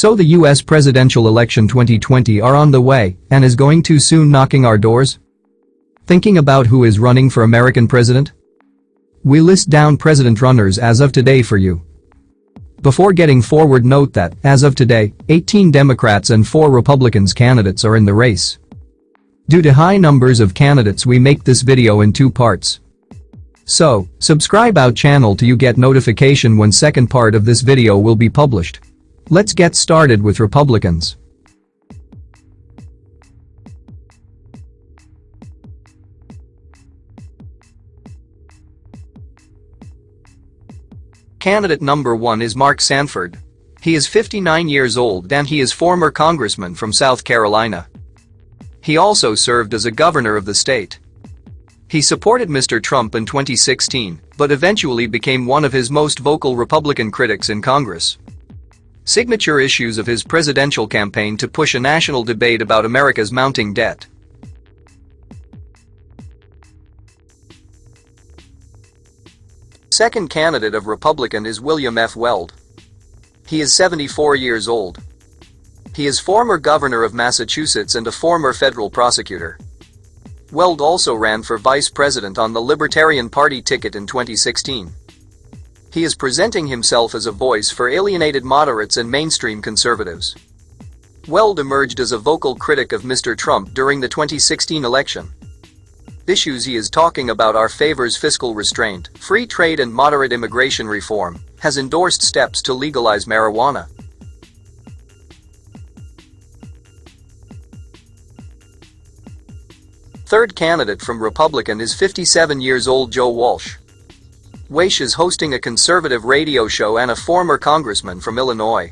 So the US presidential election 2020 are on the way and is going to soon knocking our doors? Thinking about who is running for American president? We list down president runners as of today for you. Before getting forward, note that, as of today, 18 Democrats and 4 Republicans candidates are in the race. Due to high numbers of candidates, we make this video in 2 parts. So, subscribe our channel to you get notification when second part of this video will be published. Let's get started with Republicans. Candidate number 1 is Mark Sanford. He is 59 years old and he is former congressman from South Carolina. He also served as a governor of the state. He supported Mr. Trump in 2016, but eventually became one of his most vocal Republican critics in Congress. Signature issues of his presidential campaign to push a national debate about America's mounting debt. Second candidate of Republican is William F. Weld. He is 74 years old. He is former governor of Massachusetts and a former federal prosecutor. Weld also ran for vice president on the Libertarian Party ticket in 2016. He is presenting himself as a voice for alienated moderates and mainstream conservatives. Weld emerged as a vocal critic of Mr. Trump during the 2016 election. Issues he is talking about are favors fiscal restraint, free trade and moderate immigration reform, has endorsed steps to legalize marijuana. Third candidate from Republican is 57 years old Joe Walsh. Walsh is hosting a conservative radio show and a former congressman from Illinois.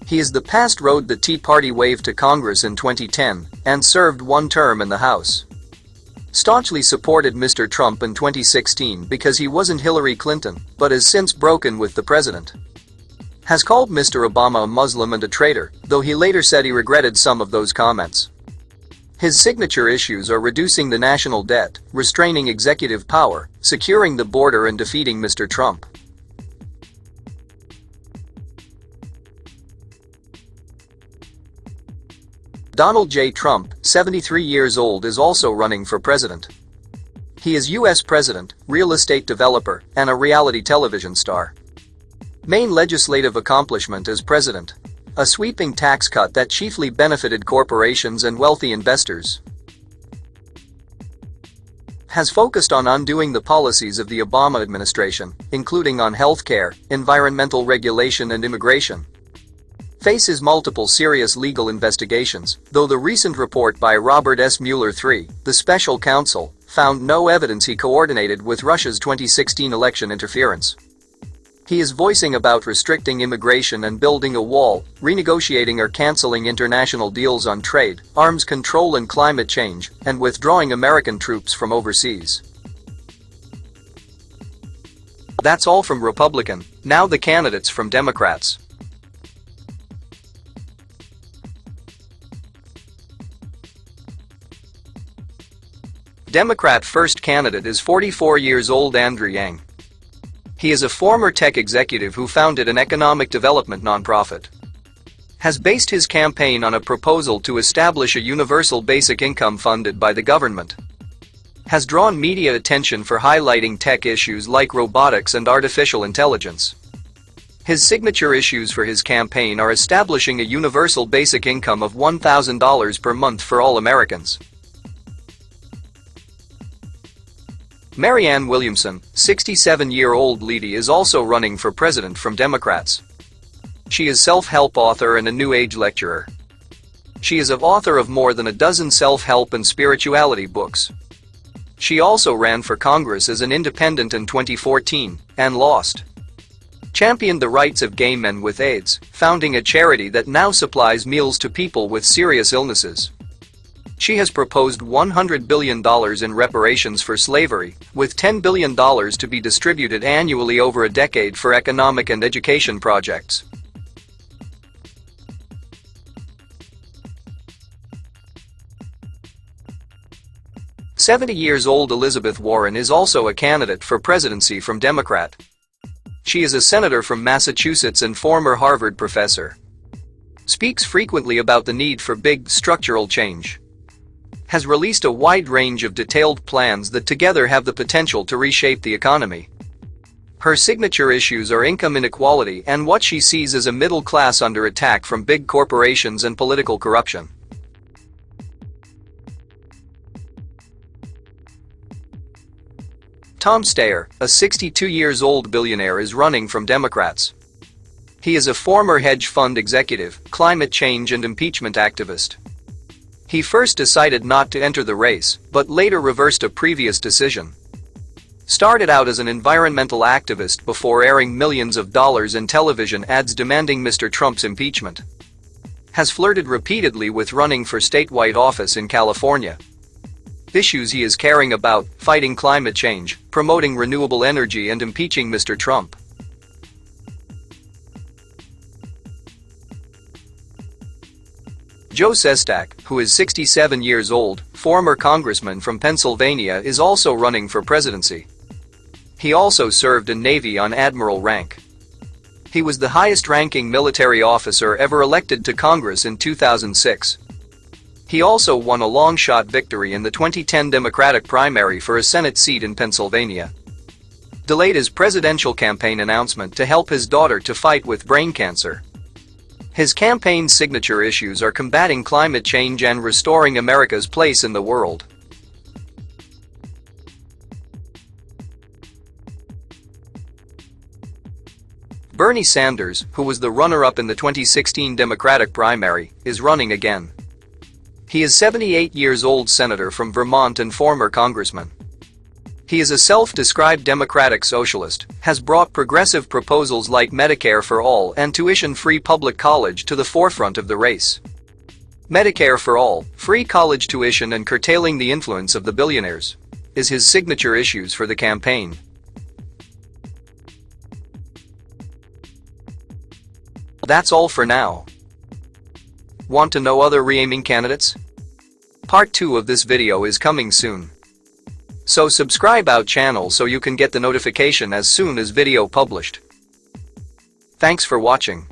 He is the past rode the Tea Party wave to Congress in 2010 and served 1 term in the House. Staunchly supported Mr. Trump in 2016 because he wasn't Hillary Clinton, but has since broken with the president. Has called Mr. Obama a Muslim and a traitor, though he later said he regretted some of those comments. His signature issues are reducing the national debt, restraining executive power, securing the border and defeating Mr. Trump. Donald J. Trump, 73 years old, is also running for president. He is U.S. president, real estate developer, and a reality television star. Main legislative accomplishment as president: a sweeping tax cut that chiefly benefited corporations and wealthy investors. Has focused on undoing the policies of the Obama administration, including on health care, environmental regulation and immigration. Faces multiple serious legal investigations, though the recent report by Robert S. Mueller III, the special counsel, found no evidence he coordinated with Russia's 2016 election interference. He is voicing about restricting immigration and building a wall, renegotiating or canceling international deals on trade, arms control and climate change, and withdrawing American troops from overseas. That's all from Republican. Now the candidates from Democrats. Democrat first candidate is 44 years old Andrew Yang. He is a former tech executive who founded an economic development nonprofit. Has based his campaign on a proposal to establish a universal basic income funded by the government. Has drawn media attention for highlighting tech issues like robotics and artificial intelligence. His signature issues for his campaign are establishing a universal basic income of $1,000 per month for all Americans. Marianne Williamson, 67-year-old lady, is also running for president from Democrats. She is self-help author and a New Age lecturer. She is an author of more than a dozen self-help and spirituality books. She also ran for Congress as an independent in 2014 and lost. Championed the rights of gay men with AIDS, founding a charity that now supplies meals to people with serious illnesses. She has proposed $100 billion in reparations for slavery, with $10 billion to be distributed annually over a decade for economic and education projects. "70-years-old Elizabeth Warren is also a candidate for presidency from Democrat. She is a senator from Massachusetts and former Harvard professor. Speaks frequently about the need for big, structural change. Has released a wide range of detailed plans that together have the potential to reshape the economy. Her signature issues are income inequality and what she sees as a middle class under attack from big corporations and political corruption. Tom Steyer, a 62-year-old billionaire, is running from Democrats. He is a former hedge fund executive, climate change and impeachment activist. He first decided not to enter the race, but later reversed a previous decision. Started out as an environmental activist before airing millions of dollars in television ads demanding Mr. Trump's impeachment. Has flirted repeatedly with running for statewide office in California. Issues he is caring about: fighting climate change, promoting renewable energy and impeaching Mr. Trump. Joe Sestak, who is 67 years old, former congressman from Pennsylvania, is also running for presidency. He also served in Navy on admiral rank. He was the highest-ranking military officer ever elected to Congress in 2006. He also won a long-shot victory in the 2010 Democratic primary for a Senate seat in Pennsylvania. Delayed his presidential campaign announcement to help his daughter to fight with brain cancer. His campaign's signature issues are combating climate change and restoring America's place in the world. Bernie Sanders, who was the runner-up in the 2016 Democratic primary, is running again. He is 78-year-old senator from Vermont and former congressman. He is a self-described democratic socialist, has brought progressive proposals like Medicare for all and tuition-free public college to the forefront of the race. Medicare for all, free college tuition and curtailing the influence of the billionaires is his signature issues for the campaign. That's all for now. Want to know other re-aiming candidates? Part 2 of this video is coming soon. So subscribe our channel so you can get the notification as soon as video published. Thanks for watching.